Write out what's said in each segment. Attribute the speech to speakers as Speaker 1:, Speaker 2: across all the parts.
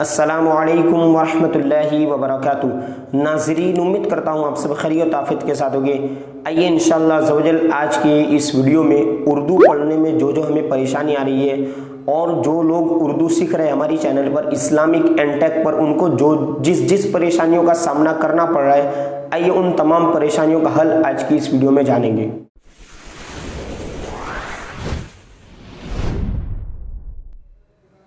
Speaker 1: अस्सलामुअलैकुम वरहमतुल्लाहि वबरकातुहू। नाज़रीन, उम्मीद करता हूँ आप सब खैरियत आफियत के साथ होंगे। आइए इंशाअल्लाह अज़्ज़वजल आज के इस वीडियो में उर्दू पढ़ने में जो हमें परेशानी आ रही है और जो लोग उर्दू सीख रहे हैं हमारी चैनल पर इस्लामिक एंड टेक पर, उनको जो जिस परेशानियों का सामना करना पड़ रहा है, आइए उन तमाम परेशानियों का हल आज की इस वीडियो में जानेंगे।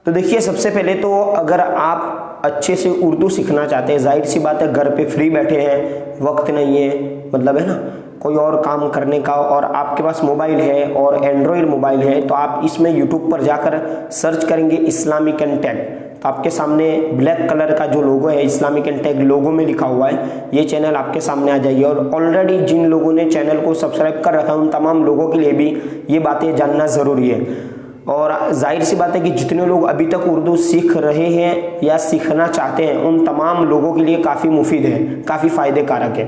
Speaker 1: तो देखिए, सबसे पहले तो अगर आप अच्छे से उर्दू सीखना चाहते हैं, जाहिर सी बात है घर पे फ्री बैठे हैं, वक्त नहीं है, मतलब है ना कोई और काम करने का, और आपके पास मोबाइल है और एंड्रॉयड मोबाइल है, तो आप इसमें यूट्यूब पर जाकर सर्च करेंगे इस्लामिक एंड टेक, तो आपके सामने ब्लैक कलर का जो लोगो है इस्लामिक एंड टेक लोगो में लिखा हुआ है, ये चैनल आपके सामने आ जाएगी। और ऑलरेडी जिन लोगों ने चैनल को सब्सक्राइब कर रखा है उन तमाम लोगों के लिए भी ये बातें जानना ज़रूरी है। और जाहिर सी बात है कि जितने लोग अभी तक उर्दू सीख रहे हैं या सीखना चाहते हैं उन तमाम लोगों के लिए काफ़ी मुफीद है, काफ़ी फ़ायदे कारक है।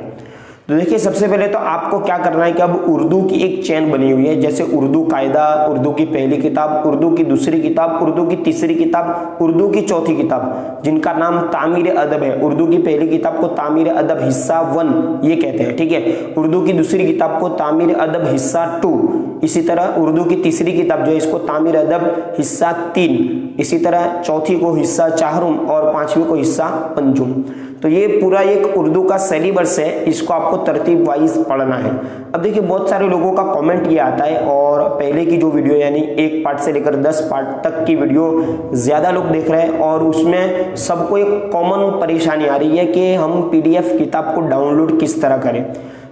Speaker 1: तो देखिए, सबसे पहले तो आपको क्या करना है कि अब उर्दू की एक चेन बनी हुई है, जैसे उर्दू कायदा, उर्दू की पहली किताब, उर्दू की दूसरी किताब, उर्दू की तीसरी किताब, उर्दू की चौथी किताब, जिनका नाम तामीर अदब है। उर्दू की पहली किताब को तामीर अदब हिस्सा 1 ये कहते हैं, ठीक है। उर्दू की दूसरी किताब को तामीर अदब हिस्सा 2, इसी तरह उर्दू की तीसरी किताब जो है इसको तामीर अदब हिस्सा 3, इसी तरह चौथी को हिस्सा 4 और 5वीं को हिस्सा 5। तो ये पूरा एक उर्दू का सिलेबस है, इसको आपको तरतीब वाइज पढ़ना है। अब देखिए, बहुत सारे लोगों का कमेंट ये आता है, और पहले की जो वीडियो यानी 1 पार्ट से लेकर 10 पार्ट तक की वीडियो ज़्यादा लोग देख रहे हैं, और उसमें सबको एक कॉमन परेशानी आ रही है कि हम PDF किताब को डाउनलोड किस तरह करें।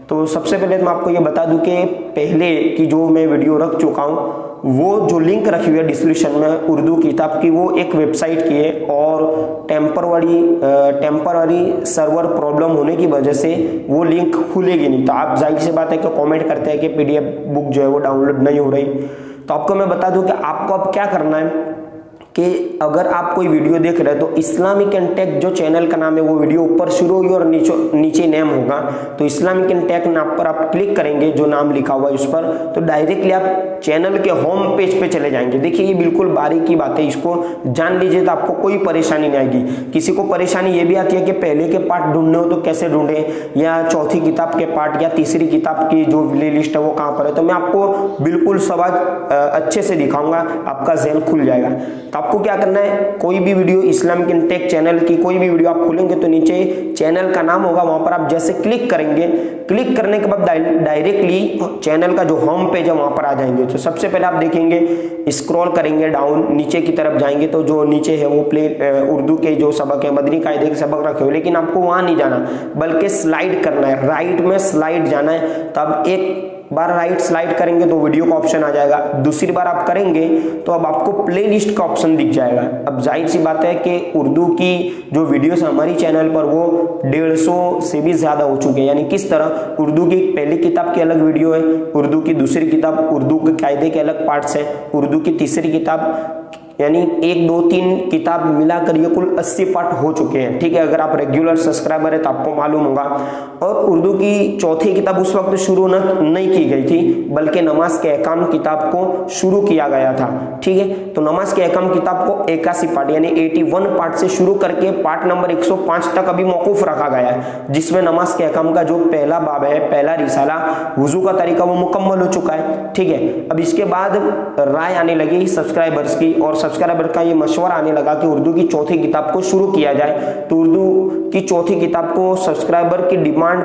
Speaker 1: तो सबसे पहले मैं आपको ये बता दूं कि पहले की जो मैं वीडियो रख चुका हूँ, वो जो लिंक रखी हुई है डिस्क्रिप्शन में उर्दू किताब की, वो एक वेबसाइट की है, और टेम्पररी सर्वर प्रॉब्लम होने की वजह से वो लिंक खुलेगी नहीं। तो आप जाहिर सी बात है कि कमेंट करते हैं कि PDF बुक जो है वो डाउनलोड नहीं हो रही। तो आपको मैं बता दूं कि आपको अब क्या करना है कि अगर आप कोई वीडियो देख रहे हैं तो इस्लामिक एंड टेक जो चैनल का नाम है वो वीडियो ऊपर शुरू होगी और नीचे नेम होगा। तो इस्लामिक एंड टेक नाम पर आप क्लिक करेंगे, जो नाम लिखा हुआ है उस पर, तो डायरेक्टली आप चैनल के होम पेज पे चले जाएंगे। देखिए, ये बिल्कुल बारीकी बात है, इसको जान लीजिए तो आपको कोई परेशानी नहीं आएगी। किसी को परेशानी ये भी आती है कि पहले के पार्ट ढूंढने हो तो कैसे ढूंढे, या चौथी किताब के पार्ट या तीसरी किताब की जो प्ले लिस्ट है वो कहाँ पर है। तो मैं आपको बिल्कुल सब अच्छे से दिखाऊंगा, आपका ज़हन खुल जाएगा। तो आपको क्या करना है, कोई भी video Islamic and take channel की कोई भी वीडियो आप खोलेंगे तो नीचे चैनल का नाम होगा, वहां पर आप जैसे क्लिक करेंगे, क्लिक करने के बाद डायरेक्टली चैनल का जो होम पेज है वहां पर आ जाएंगे। तो सबसे पहले आप देखेंगे, स्क्रॉल करेंगे डाउन, नीचे की तरफ जाएंगे तो जो नीचे है वो उर्दू के जो सबक है, मदनी कायदे के सबक रखे हुए, लेकिन आपको वहां नहीं जाना बल्कि स्लाइड करना है, राइट में स्लाइड जाना है। तो अब एक बार राइट स्लाइड करेंगे तो वीडियो का ऑप्शन आ जाएगा, दूसरी बार आप करेंगे तो अब आपको प्लेलिस्ट का ऑप्शन दिख जाएगा। अब जाहिर सी बात है कि उर्दू की जो वीडियोस हमारी चैनल पर वो 150 से भी ज्यादा हो चुके हैं। यानी किस तरह, उर्दू की पहली किताब की अलग वीडियो है, उर्दू की दूसरी किताब, उर्दू के कायदे के अलग पार्ट्स है, उर्दू की तीसरी किताब, यानी 1, 2, 3 किताब मिलाकर ये कुल 80 पार्ट हो चुके हैं, ठीक है। अगर आप रेगुलर सब्सक्राइबर है तो आपको मालूम होगा। और उर्दू की चौथी किताब उस वक्त शुरू नहीं की गई थी, बल्कि नमाज के अहकाम किताब को शुरू किया गया था, ठीक है। तो नमाज के अहकाम किताब को 81 पार्ट यानी 81 पार्ट से शुरू करके पार्ट नंबर 105 तक अभी मौकूफ रखा गया है, जिसमें नमाज के अहकाम का जो पहला बाब है, पहला रिसाला वुजू का तरीका, वो मुकम्मल हो चुका है, ठीक है। अब इसके बाद राय आने लगी सब्सक्राइबर्स की, और सब्सक्राइबर का ये मशवरा आने लगा कि उर्दू की चौथी किताब को शुरू किया जाए। तो उर्दू की चौथी किताब को सब्सक्राइबर की डिमांड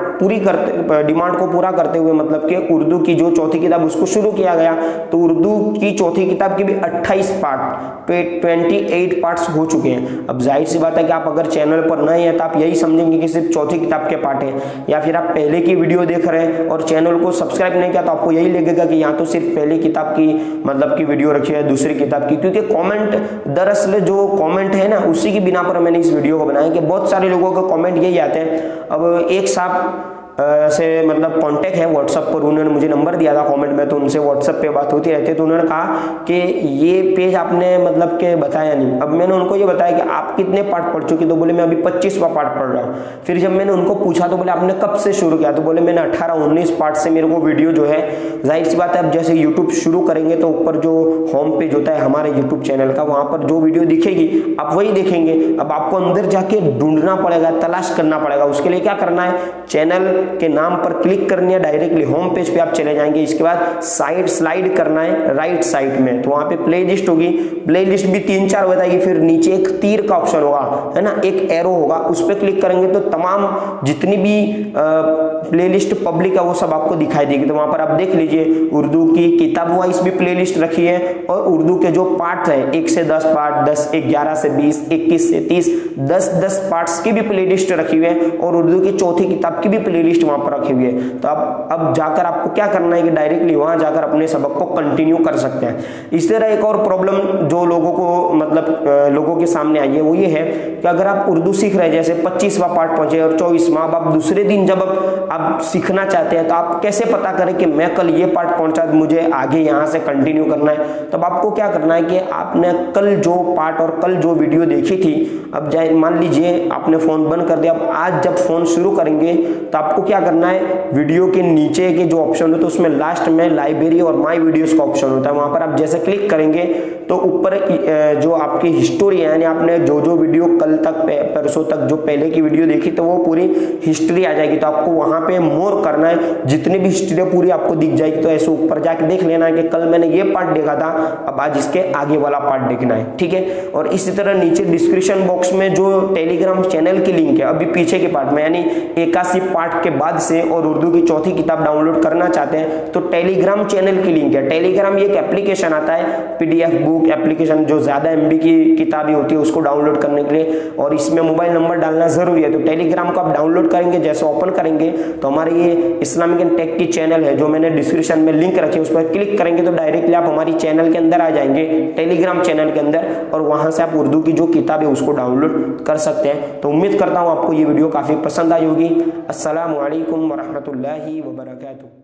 Speaker 1: को पूरा करते हुए, मतलब कि उर्दू की जो चौथी किताब उसको शुरू किया गया। तो उर्दू की चौथी किताब की भी 28 पार्ट पे 28 पार्ट्स हो चुके हैं। अब जाहिर सी बात है कि आप अगर चैनल पर नए हैं तो आप यही समझेंगे कि सिर्फ चौथी किताब के पार्ट है, या फिर आप पहले की वीडियो देख रहे हैं और चैनल को सब्सक्राइब नहीं किया तो आपको यही लगेगा कि यहाँ तो सिर्फ पहली किताब की मतलब की वीडियो रखी है, दूसरी किताब की, क्योंकि कमेंट दरअसल जो कमेंट है ना उसी की बिना पर मैंने इस वीडियो को बनाया कि बहुत सारे लोगों के कमेंट यही आते हैं। अब एक साहब से मतलब कांटेक्ट है व्हाट्सएप पर, उन्होंने मुझे नंबर दिया था कमेंट में, तो उनसे व्हाट्सएप पे बात होती रहती है। तो उन्होंने कहा कि ये पेज आपने मतलब कि बताया नहीं। अब मैंने उनको ये बताया कि आप कितने पार्ट पढ़ चुके, तो बोले मैं अभी 25वां पार्ट पढ़ रहा हूँ। फिर जब मैंने उनको पूछा तो बोले आपने कब से शुरू किया, तो बोले मैंने 18-19 पार्ट से मेरे को वीडियो जो है, जाहिर सी बात है अब जैसे यूट्यूब शुरू करेंगे तो ऊपर जो होम पेज होता है हमारे यूट्यूब चैनल का, वहां पर जो वीडियो दिखेगी आप वही देखेंगे। अब आपको अंदर जाके ढूंढना पड़ेगा, तलाश करना पड़ेगा। उसके लिए क्या करना है, चैनल के नाम पर क्लिक करनी है, डायरेक्टली होम पेज पे आप चले जाएंगे। इसके बाद साइड स्लाइड करना है राइट साइड में, तो वहां पे प्लेलिस्ट होगी, प्लेलिस्ट भी 3-4 बताएगी। फिर नीचे एक तीर का ऑप्शन होगा, है ना, एक एरो होगा, उस पर क्लिक करेंगे तो तमाम जितनी भी प्लेलिस्ट पब्लिक है वो सब आपको दिखाई देगी। तो वहां पर आप देख लीजिए, उर्दू की किताब वाइज भी प्लेलिस्ट रखी है, और उर्दू के जो पार्ट है 1 से 10 पार्ट, 10, 11 से 20, 21 से 30, 10-10 पार्ट्स की भी प्लेलिस्ट रखी हुई है, और उर्दू की चौथी किताब की भी प्लेलिस्ट वहां पर रखी हुई है। तो अब जाकर आपको क्या करना है कि डायरेक्टली वहां जाकर अपने सबक को कंटिन्यू कर सकते हैं। इस तरह एक और प्रॉब्लम जो लोगों को मतलब लोगों के सामने आई है वो ये है कि अगर आप उर्दू सीख रहे हैं, जैसे 25वां पार्ट पहुंचे और 24वां, अब आप दूसरे दिन जब आप सीखना चाहते हैं तो आप कैसे पता करें कि मैं कल ये पार्ट पहुंचा, मुझे आगे यहाँ से कंटिन्यू करना है। तब आपको क्या करना है कि आपने कल जो पार्ट और कल जो वीडियो देखी थी, अब जाए मान लीजिए आपने फोन बंद कर दिया, अब आज जब फोन शुरू करेंगे तो आपको क्या करना है, वीडियो के नीचे के जो ऑप्शन होता है उसमें लास्ट में लाइब्रेरी और माय वीडियोस का ऑप्शन होता है। वहां पर आप जैसे क्लिक करेंगे तो ऊपर जो आपकी हिस्टोरी है, यानी आपने जो जो वीडियो कल तक परसों तक जो पहले की वीडियो देखी तो वो पूरी हिस्ट्री आ जाएगी। तो आपको वहां पे मोर करना है, जितनी भी हिस्ट्री पूरी आपको दिख जाएगी। तो ऐसे ऊपर जाके देख लेना है कि कल मैंने ये पार्ट देखा था, अब आज इसके आगे वाला पार्ट देखना है, ठीक है। और इसी तरह नीचे डिस्क्रिप्शन बॉक्स में जो टेलीग्राम चैनल की लिंक है अभी पीछे के पार्ट में, यानी 81 पार्ट के बाद से, और उर्दू की चौथी किताब डाउनलोड करना चाहते हैं तो टेलीग्राम चैनल की लिंक है। टेलीग्राम एक एप्लीकेशन आता है, PDF बुक एप्लीकेशन, जो ज्यादा MB की किताबें होती है उसको डाउनलोड करने के लिए, और इसमें मोबाइल नंबर डालना जरूरी है। तो टेलीग्राम को आप डाउनलोड करेंगे, जैसे ओपन करेंगे तो हमारे ये इस्लामिक एंड टेक की चैनल है जो मैंने डिस्क्रिप्शन में लिंक रखी है, उस पर क्लिक करेंगे तो डायरेक्टली आप हमारी चैनल के अंदर आ जाएंगे, टेलीग्राम चैनल के अंदर, और वहां से आप उर्दू की जो किताब है उसको डाउनलोड कर सकते हैं। तो उम्मीद करता हूं आपको ये वीडियो काफी पसंद आई होगी। अस्सलामु अलैकुम वरहमतुल्लाहि वबरकातुहू।